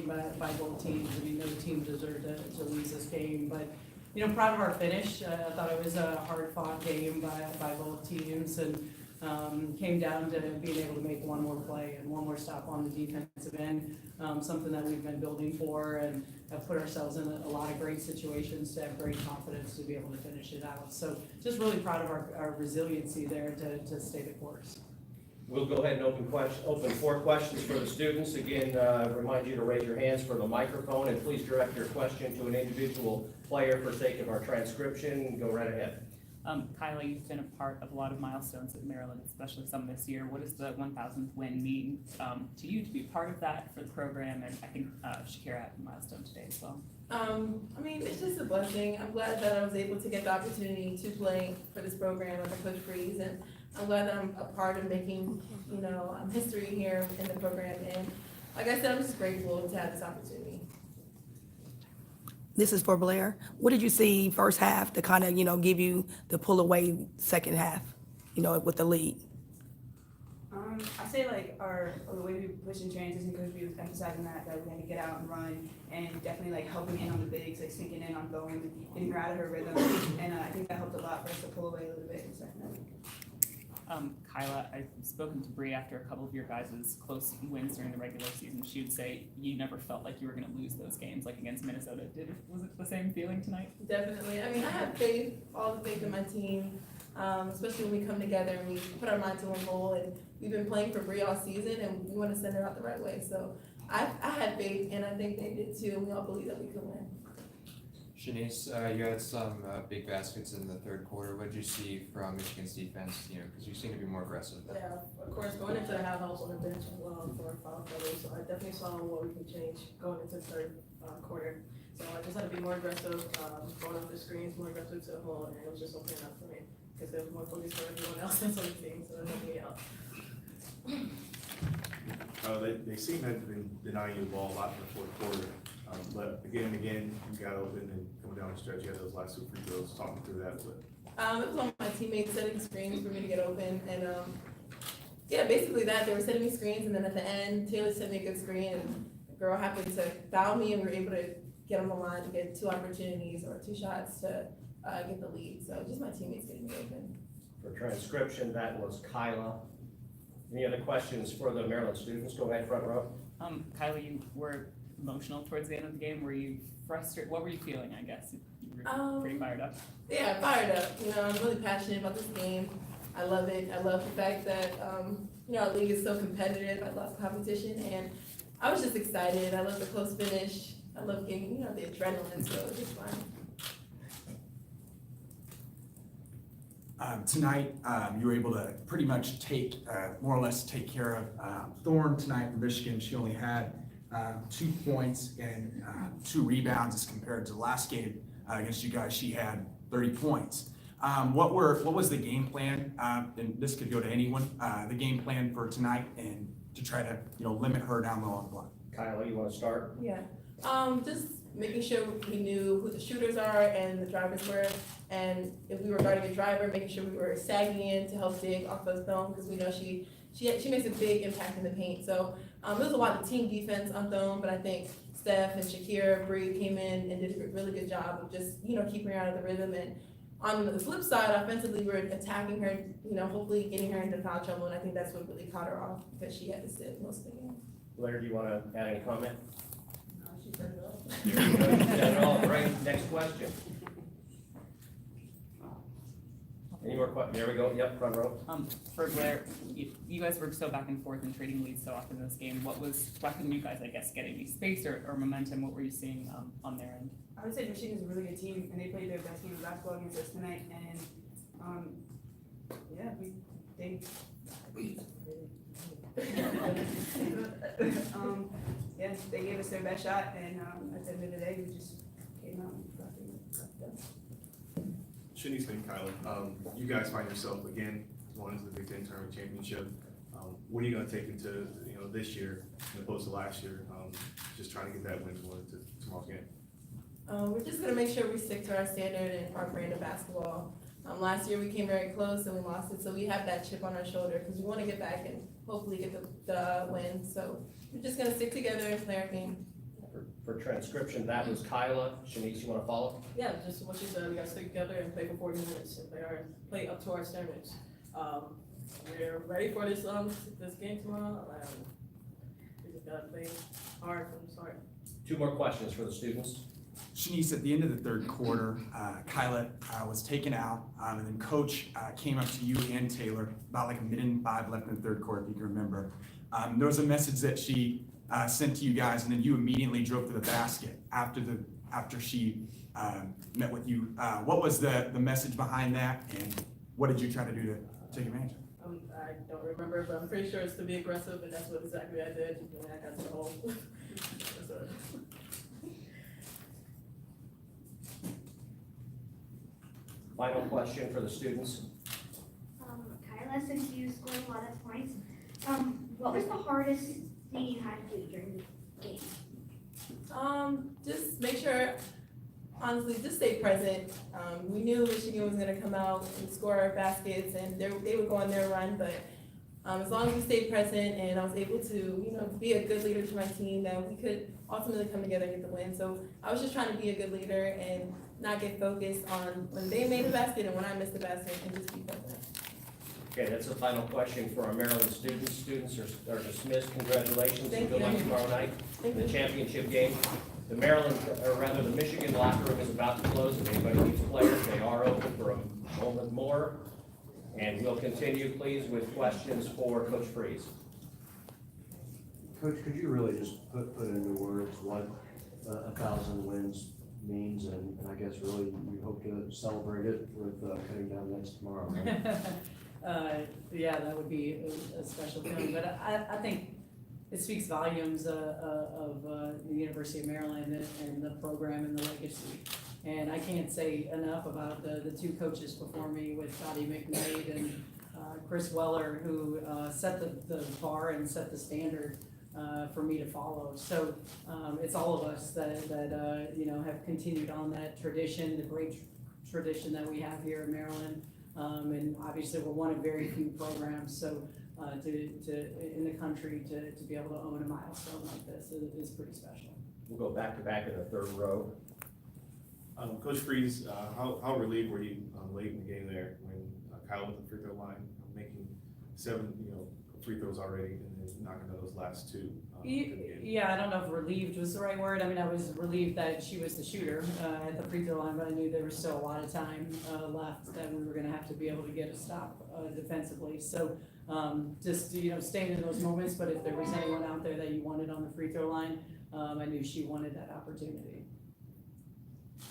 by both teams. I mean, no team deserved to lose this game, but, you know, proud of our finish. I thought it was a hard-fought game by both teams, and came down to being able to make one more play and one more stop on the defensive end, something that we've been building for and have put ourselves in a lot of great situations to have great confidence to be able to finish it out. So just really proud of our resiliency there to stay the course. We'll go ahead and open 4 questions for the students. Again, remind you to raise your hands for the microphone, and please direct your question to an individual player for sake of our transcription. Go right ahead. Kyla, you've been a part of a lot of milestones at Maryland, especially some this year. What does the 1,000th win mean to you to be part of that for the program? And I think Shakira had a milestone today as well. I mean, it's just a blessing. I'm glad that I was able to get the opportunity to play for this program under Coach Freeze, and I'm glad that I'm a part of making, you know, history here in the program. And like I said, I'm just grateful to have this opportunity. This is for Blair. What did you see first half to kind of, you know, give you the pull away second half, you know, with the lead? I say like the way we push in transition, because we was emphasizing that we had to get out and run, and definitely like helping in on the bigs, like sneaking in on going, getting her out of her rhythm, and I think that helped a lot for us to pull away a little bit in the second half. Kyla, I've spoken to Bree after a couple of your guys' close wins during the regular season. She would say you never felt like you were going to lose those games, like against Minnesota. Was it the same feeling tonight? Definitely. I mean, I have faith, all the faith in my team, especially when we come together and we put our mind to one goal. And we've been playing for Bree all season, and we want to send her out the right way. So I had faith, and I think they did too. And we all believe that we could win. Shanice, you had some big baskets in the third quarter. What did you see from Michigan's defense? You know, because you seem to be more aggressive. Yeah, of course, going into the half, I was on the bench as well for foul trouble, so I definitely saw what we can change going into the third quarter. So I just had to be more aggressive, going off the screens, more aggressive to the hole, and it was just opening up for me because there was more focus for everyone else that's on the team, so that helped me out. They seem to have been denying you the ball a lot in the fourth quarter. But again and again, you got open and coming down the stretch, you had those last 2 free throws. Talk me through that. But It was on my teammates setting screens for me to get open, and yeah, basically that. They were setting me screens, and then at the end, Taylor sent me a good screen, and the girl happened to foul me, and we were able to get on the line to get 2 opportunities or 2 shots to get the lead. So just my teammates getting me open. For transcription, that was Kyla. Any other questions for the Maryland students? Go ahead, front row. Kyla, you were emotional towards the end of the game. Were you frustrated? What were you feeling, I guess? You were pretty fired up. Yeah, fired up. You know, I'm really passionate about this game. I love it. I love the fact that, you know, our league is so competitive. I love competition, and I was just excited. I love the close finish. I love getting, you know, the adrenaline, so it was just fun. Tonight, you were able to pretty much more or less take care of Thorne tonight for Michigan. She only had 2 points and 2 rebounds as compared to the last game against you guys. She had 30 points. What was the game plan? And this could go to anyone. The game plan for tonight and to try to, you know, limit her down low on the block. Kyla, you want to start? Yeah, just making sure we knew who the shooters are and the drivers were, and if we were guarding a driver, making sure we were sagging in to help dig off of Thone, because we know she makes a big impact in the paint. So there was a lot of team defense on Thone, but I think Steph and Shakira, Bree came in and did a really good job of just, you know, keeping her out of the rhythm. And on the flip side, offensively, we were attacking her, you know, hopefully getting her into foul trouble, and I think that's what really caught her off because she had to sit most of the game. Blair, do you want to add any comment? She said it all. Yeah, all right. Next question. Any more questions? There we go. Yep, front row. For Blair, you guys were so back and forth and trading leads so often in this game. Why couldn't you guys, I guess, get any space or momentum? What were you seeing on their end? I would say Michigan is a really good team, and they played their best game of basketball against us tonight. And yeah, yeah, they gave us their best shot, and at the end of the day, we just came out and got it done. Shanice and Kyla, you guys find yourself again going into the Big Ten Tournament Championship. What are you going to take into this year as opposed to last year? Just trying to get that win for tomorrow's game. We're just going to make sure we stick to our standard and our brand of basketball. Last year we came very close and we lost it, so we have that chip on our shoulder because we want to get back and hopefully get the win. So we're just going to stick together and play our game. for transcription, that was Kyla. Shanice, you wanna follow? Yeah, just what you said, we gotta stick together and play for 40 minutes and play up to our standards. We're ready for this game tomorrow. We just gotta play hard from the start. 2 more questions for the students. Shanice, at the end of the third quarter, Kyla was taken out, and then coach came up to you and Taylor about like a minute and 5 left in the third quarter, if you can remember. There was a message that she sent to you guys, and then you immediately drove to the basket after she met with you. What was the message behind that, and what did you try to do to take advantage of it? I don't remember, but I'm pretty sure it's to be aggressive, and that's what exactly I did, and I got to the hole. So, Final question for the students. Kyla, since you scored a lot of points, what was the hardest thing you had to do during the game? just make sure, honestly, just stay present. We knew Michigan was gonna come out and score our baskets, and they would go on their run, but as long as we stayed present and I was able to, be a good leader to my team, that we could ultimately come together and get the win. So I was just trying to be a good leader and not get focused on when they made a basket and when I missed the basket, and just be present. Okay, that's the final question for our Maryland students. Students are dismissed. Congratulations and Thank good luck you. tomorrow night Thank in the you. championship game. The Michigan locker room is about to close. If anybody needs players, they are open for a moment more. And we'll continue, please, with questions for Coach Freeze. Coach, could you really just put into words what 1,000 wins means, and I guess really you hope to celebrate it with cutting down nets tomorrow, right? Yeah, that would be a special feeling, but I think it speaks volumes of the University of Maryland and the program and the legacy. And I can't say enough about the 2 coaches before me with Dottie McKnight and Chris Weller, who set the bar and set the standard for me to follow. So it's all of us that have continued on that tradition, the great tradition that we have here in Maryland. And obviously, we're one of very few programs, so in the country to be able to own a milestone like this is pretty special. We'll go back to back in the third row. Coach Freeze, how relieved were you late in the game there when Kyle went to the free throw line, making 7 free throws already and then knocking out those last 2? Yeah, I don't know if relieved was the right word. I mean, I was relieved that she was the shooter at the free throw line, but I knew there was still a lot of time left that we were gonna have to be able to get a stop defensively. So just, staying in those moments, but if there was anyone out there that you wanted on the free throw line, I knew she wanted that opportunity.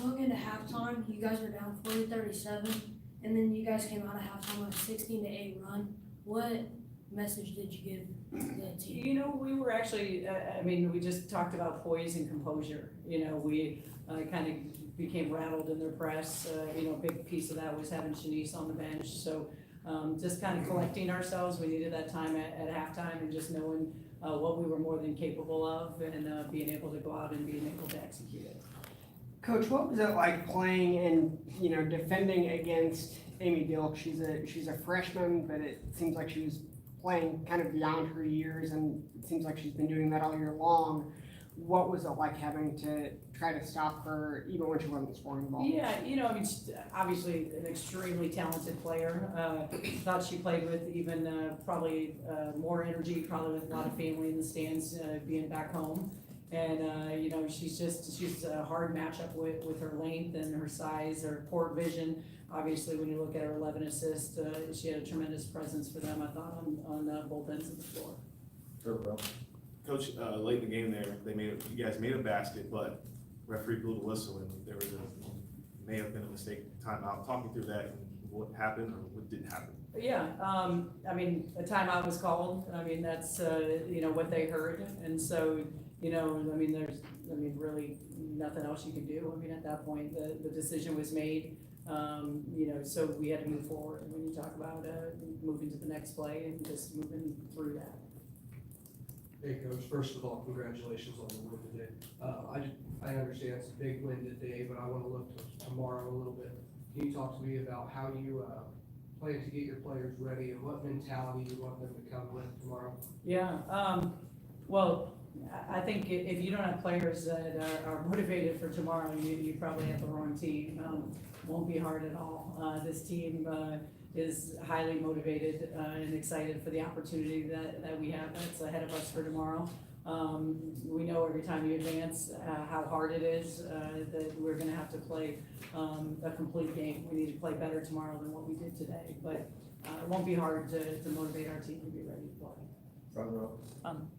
Going into halftime, you guys were down 40-37, and then you guys came out of halftime with a 16-8 run. What message did you give the team? We were actually, we just talked about poise and composure. We kind of became rattled in their press. A big piece of that was having Shanice on the bench. So just kind of collecting ourselves. We needed that time at halftime and just knowing what we were more than capable of and being able to go out and being able to execute it. Coach, what was it like playing and defending against Amy Dilk? She's a freshman, but it seems like she was playing kind of beyond her years, and it seems like she's been doing that all year long. What was it like having to try to stop her even when she wasn't scoring the ball? Yeah, she's obviously an extremely talented player. Thought she played with even probably more energy, probably with a lot of family in the stands, being back home. And, she's a hard matchup with her length and her size, her court vision. Obviously, when you look at her 11 assists, she had a tremendous presence for them, I thought, on both ends of the floor. Third row. Coach, late in the game there, you guys made a basket, but referee blew the whistle and there was may have been a mistake timeout. Talk me through that and what happened or what didn't happen. Yeah, a timeout was called. That's, what they heard. And so, there's really nothing else you can do. At that point, the decision was made. So we had to move forward. And when you talk about moving to the next play and just moving through that. Hey, Coach, first of all, congratulations on the win today. I understand it's a big win today, but I want to look to tomorrow a little bit. Can you talk to me about how you plan to get your players ready and what mentality you want them to come with tomorrow? Yeah, well, I think if you don't have players that are motivated for tomorrow, you probably have the wrong team. Won't be hard at all. This team is highly motivated and excited for the opportunity that we have that's ahead of us for tomorrow. We know every time you advance how hard it is that we're gonna have to play a complete game. We need to play better tomorrow than what we did today, but it won't be hard to motivate our team to be ready to play. Front row.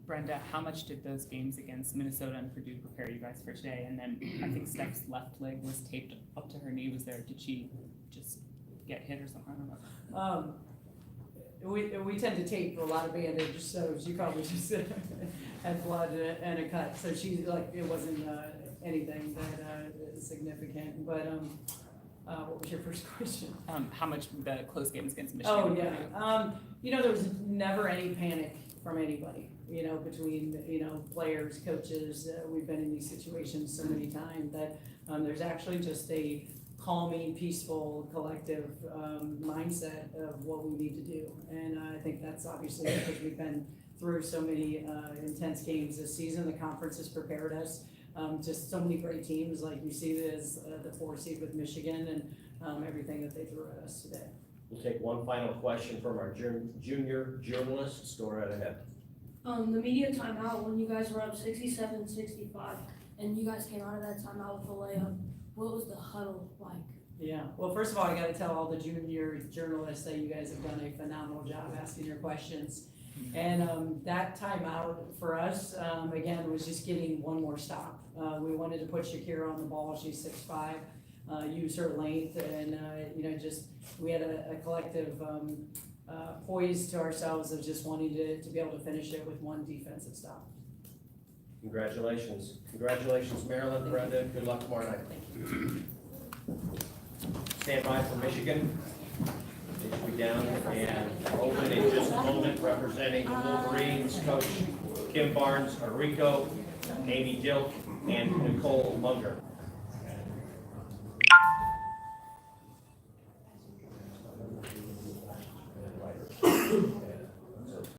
Brenda, how much did those games against Minnesota and Purdue prepare you guys for today? And then I think Steph's left leg was taped up to her knee. Did she just get hit or something? I don't know. We tend to tape a lot of bandage, so she probably just had blood and a cut. So she, like, it wasn't anything that significant, but what was your first question? How much the close games against Michigan? Oh, yeah. There was never any panic from anybody, between, players, coaches. We've been in these situations so many times that there's actually just a calming, peaceful, collective mindset of what we need to do. And I think that's obviously because we've been through so many intense games this season. The conference has prepared us. Just so many great teams, like you see this, the 4 seed with Michigan and everything that they threw at us today. We'll take one final question from our junior journalists. Go right ahead. The media timeout, when you guys were up 67-65, and you guys came out of that timeout with a layup, what was the huddle like? Yeah, well, first of all, I gotta tell all the junior journalists that you guys have done a phenomenal job asking your questions. And that timeout for us, again, was just getting one more stop. We wanted to put Shakira on the ball. She's 6'5", use her length, and we had a collective poise to ourselves of just wanting to be able to finish it with one defensive stop. Congratulations. Congratulations, Maryland, Brenda. Good luck tomorrow night. Thank you. Stand by for Michigan. They should be down and open in just a moment, representing the Wolverines, Coach Kim Barnes, Arico, Amy Dilk, and Nicole Munger.